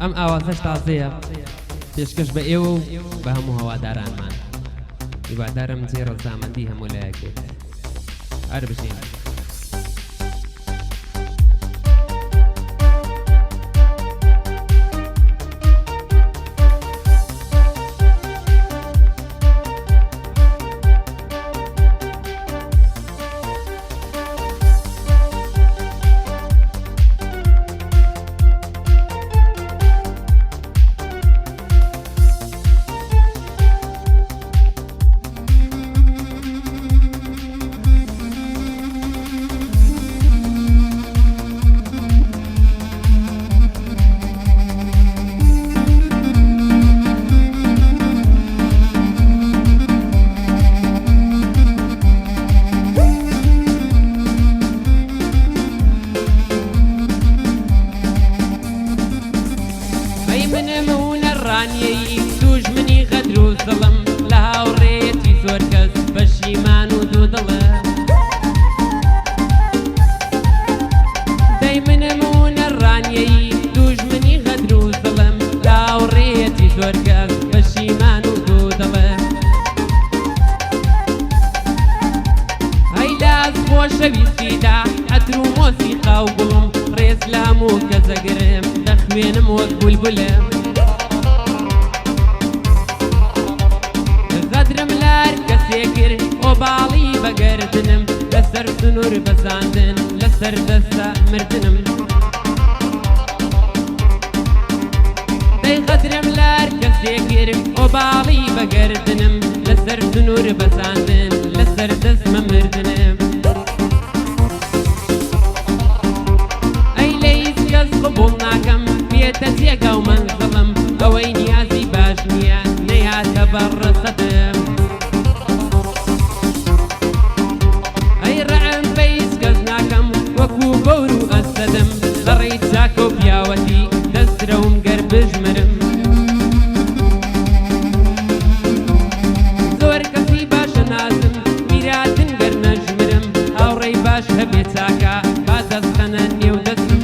ئەم ئاوازەش تازەیە پێشکەش بە ئێوە و بە هەموو هەوادارانمان هیوادارم جێ ڕەزامەندی هەموو لایەکێت هەر بژین دوژمنی غەدر و زەڵم لە هاوڕێیەتی زۆر کەس پەشیمان و دوودڵە دەی منم و نەڕانیەی دوژمنی غەدر و زەڵم لە هاوڕێیەتی زۆر کەس پەشیمان و دوودڵە هەی لاز خۆشەویستیدا عەتر و مۆسیقا و گوڵم ڕێز لە هەموو کەسەگرم دەخوێنم وەک بولبولم باڵی بەگەردنم لەسەر سنوور بەزاندن لەسەر دەستە مردنم دەی غەدرم لار کەسێگر ئۆ باڵی بەگەردنم لەسەر سنوور بەزاندن لەسەر دەستمە مردنم ئەی لە هیچ کەس قبوڵ ناکەم بێتە جێگا و مەنزڵم ئەوەی نیازی باش نییە نەیاتە بەڕەسەدم وەکو بەور و ئەسەدم لەڕێی چاکە و پیاوەتی دەسترەوم گەر بژمرم زۆر کەسی باشە نازم میراتن گەر نەژمرم هاوڕێی باش هەبێ چاکە با دەستخەنە نێو دەستم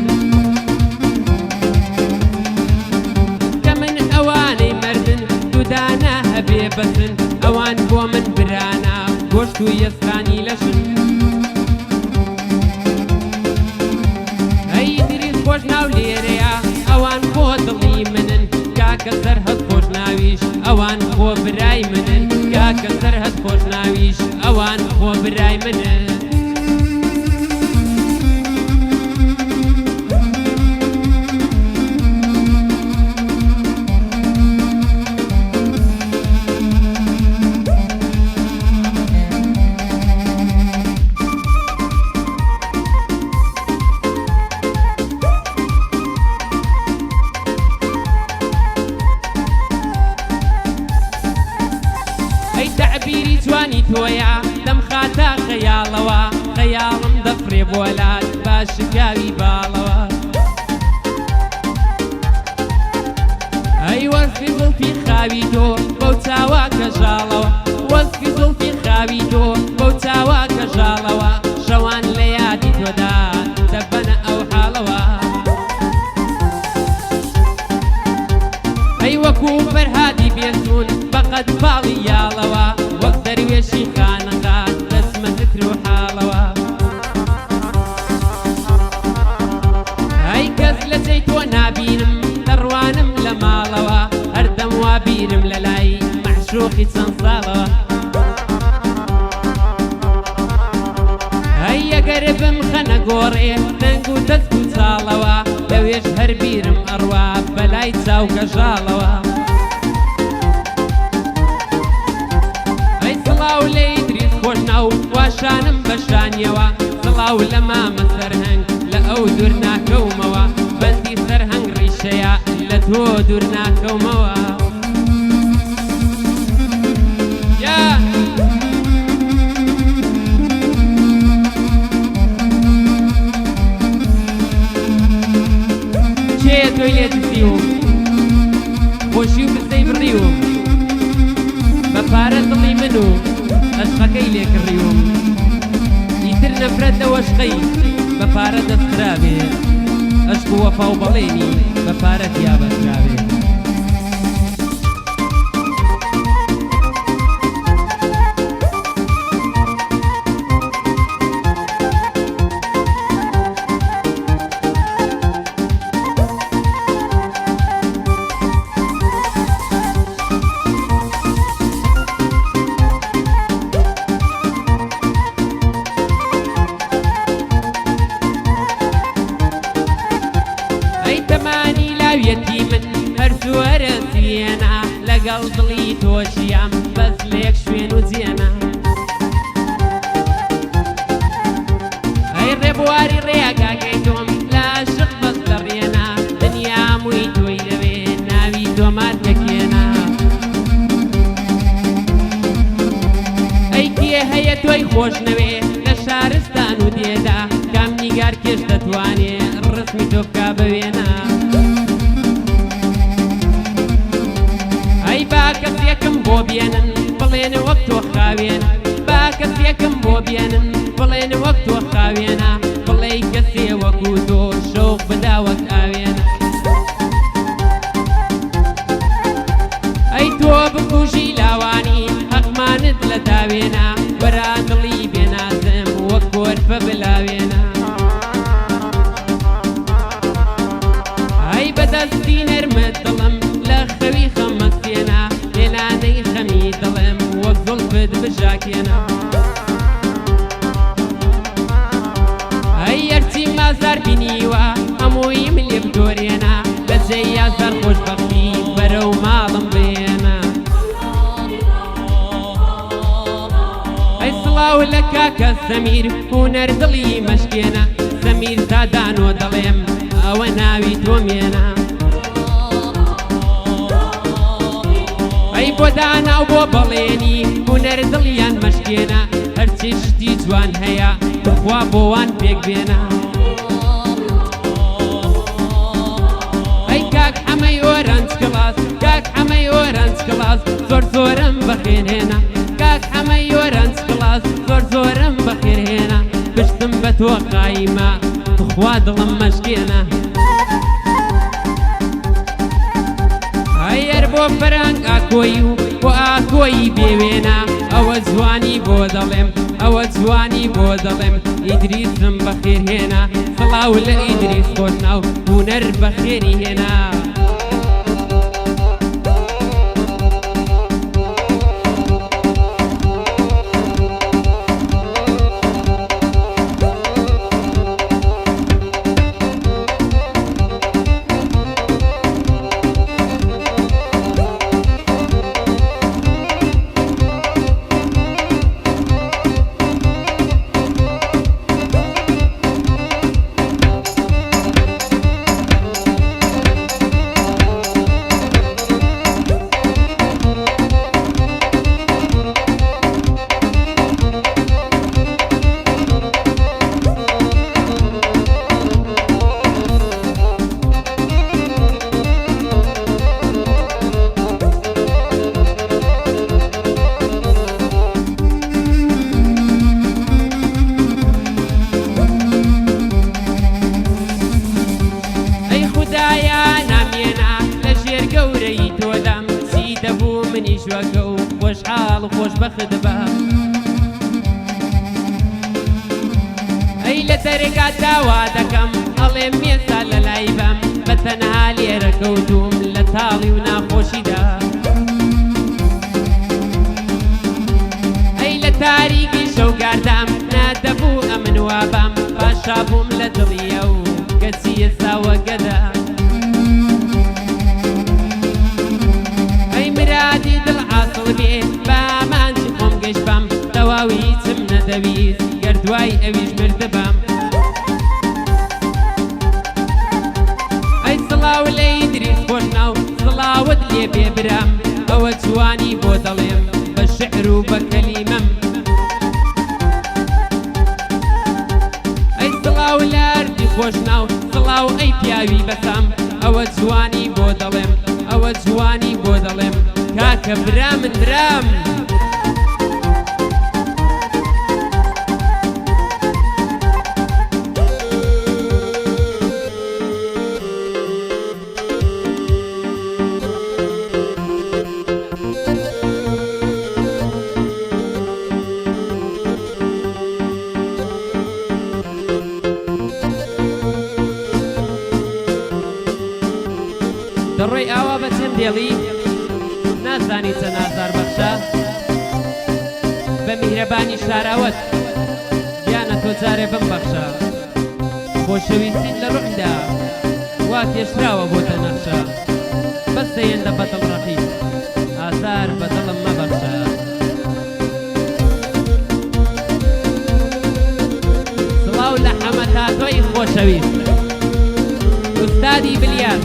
کە من ئەوانەی مەردن دوودانە هەبێ بەسن ئەوان بۆ من برانە گۆشت و یەسخانی لەشن خۆش ناو لێرەیە ئەوان خۆ دڵی منن کاکە سەرهەد خۆش ناویش ئەوان خۆ برای منن کاکە سەرهەد خۆش ناویش ئەوان خۆ برای منن تعبیری جوانی تۆیە لەم خاتە خەیاڵەوە خەیاڵم دەفرێ بۆلات با شکاوی باڵەوە ئەی وەرفی زڵفی خاوی تۆ بەو چاوە کەژاڵەوە وەرفی زڵفی خاوی تۆ بەو چاوە کەژاڵەوە شەوان لە یادی تۆدا دەبەنە ئەو حاڵەوە ئەی وەکو فەرهادی بێسوون بەقەد باڵی یاڵەوە وەک دەروێشی خانەقا دەسمە ذکر و حاڵەوە ئەی کەس لە جێی تۆ نابینم دەڕوانم لە ماڵەوە هەردەم وا بیرم لە لای مەعشوقی چەند ساڵەوە ئەی ئەگەر بمخەنە گۆڕێ دەنگ و دەست و چاڵەوە لەوێش هەر بیرم ئەڕوا بەلای چاو کەژاڵەوە سڵاو لە ئیدریس خۆشنا و واشانم بەشانیەوە سڵاو لە مامە سەرهەنگ لە ئەو دوور ناکەومەوە بەندی سەرهەنگ ڕیشەیە لە تۆ دوور ناکەومەوە کێ تۆی لێ دزیوم خۆشی و بزەی بڕیوم بە پارە دڵی من و عەشقەکەی لێ کڕیوم ئیتر نەفرەت لە وەشقەی بە پارە دەسترابێ عشق و وەفا و بەڵێنی بە پارە پیابەتراوێ لاویەتی من هەرزوەرە سوێنە لەگەڵ دڵی تۆشیام بەس لێک شوێن و جێنە ئەی ڕێبواری ڕێگاکەی تۆم لە عاشق بەس دەڕێنە دنیا مووی تۆی لەوێ ناوی تۆمات دەکێنە ئەی کێ هەیە تۆی خۆش نەوێ لە شارستان و دێدا کام نیگار کێش دەتوانێ ڕسمی تۆ بکا بەوێنە با کەسێکم بۆ بێنن بڵێن وەک تۆ خاوێن با کەسێکم بۆ بێنن بڵێن وەک تۆ خاوێنە بڵێ کەسێ وەکو تۆ شەوق بدا وەک ئاوێنە ئەی تۆ بکوژی لاوانی حەقمانت لە داوێنە وەرا دڵی بێنازم وەک گۆرفە بلاوێنە ئەی بەدەستی نەرمت دڵم لە خەوی خەمەکتێنە لێلانەی خەمی دڵم وەک زوڵفت بژاکێنە ئەی ئەرچی مازار بینیوە هەموویم لێ بدۆرێنە بەجێی یازار خۆشبەختی بەرەو ماڵم بێنە ئەی سڵاو لە کاکە سەمیر هونەر دڵی مەشکێنە سەمیر دادانۆ دەڵێم ئەوە ناوی تۆمێنە ئەی بۆ دانا و بۆ بەڵێنی هونەر دڵیان مەشکێنە هەرچی شتی جوان هەیە بخوا بۆوان پێک بێنە ئەی کاک حەمەی ئۆرەنج کڵاس کاک حەمەی ئۆرەنج کڵاس زۆر زۆرم بەخێرهێنە کاک حەمەی ئۆرەنج کڵاس زۆر زۆرم بەخێرهێنە پشتم بە تۆ قایمە بخوا دڵم مەشکێنە ئەر بۆ فەرەنگ ئاکۆی و بۆ ئاکۆی بێوێنە ئەوە جوانی بۆ دەڵێم ئەوە جوانی بۆ دەڵێم ئیدریسم بەخێرهێنە سڵاو لە ئیدریس خۆشناو هونەر بەخێری هێنا منیش وەکە و خۆشحاڵ و خۆشبەخت بە ئەی لە دەرێکا داوا دەکەم ئەڵێم مێستا لە لای بەم بە تەنها لێرە کەوتوم لە تاڵی و ناخۆشیدا ئەی لە تاریکی شەوگاردام نادەبوو ئەمن وابام پاشا بووم لە دڵیە و کەچی ئێستاوەگەدا مرادی دڵ حاصڵ بێ بامانجی خۆم گەشت بەم تەواوی چم نەدەویست گەردوای ئەویش مردبم ئەی سڵاو لە ئیدریس خۆشناو سڵاوت لێ بێبرام ئەوە جوانی بۆ دەڵێم بە شعر و بە کەلیمەم ئەی سڵاو لە ئەردی خۆشناو سڵاو ئەی پیاوی بەسام ئەوە جوانی بۆ دەڵێم ئەوە جوانی بۆ دەڵێم کاکە برامن برام لەڕۆی ئاوا بە چەند دێڵی نازانی چەند ئازار بەخشە بە میهرەبانی شاراوەت گیانە تۆ جارێ بمبەخشە خۆشەویستیت لە ڕوحدا وا کێشراوە بۆتە نەخشە بەستە هێندە بەدڵ ڕەقیب ئازار بەدڵم مەبەخشە سڵاو لە حەمەتاتۆی خۆشەویست ئوستادی بلیاس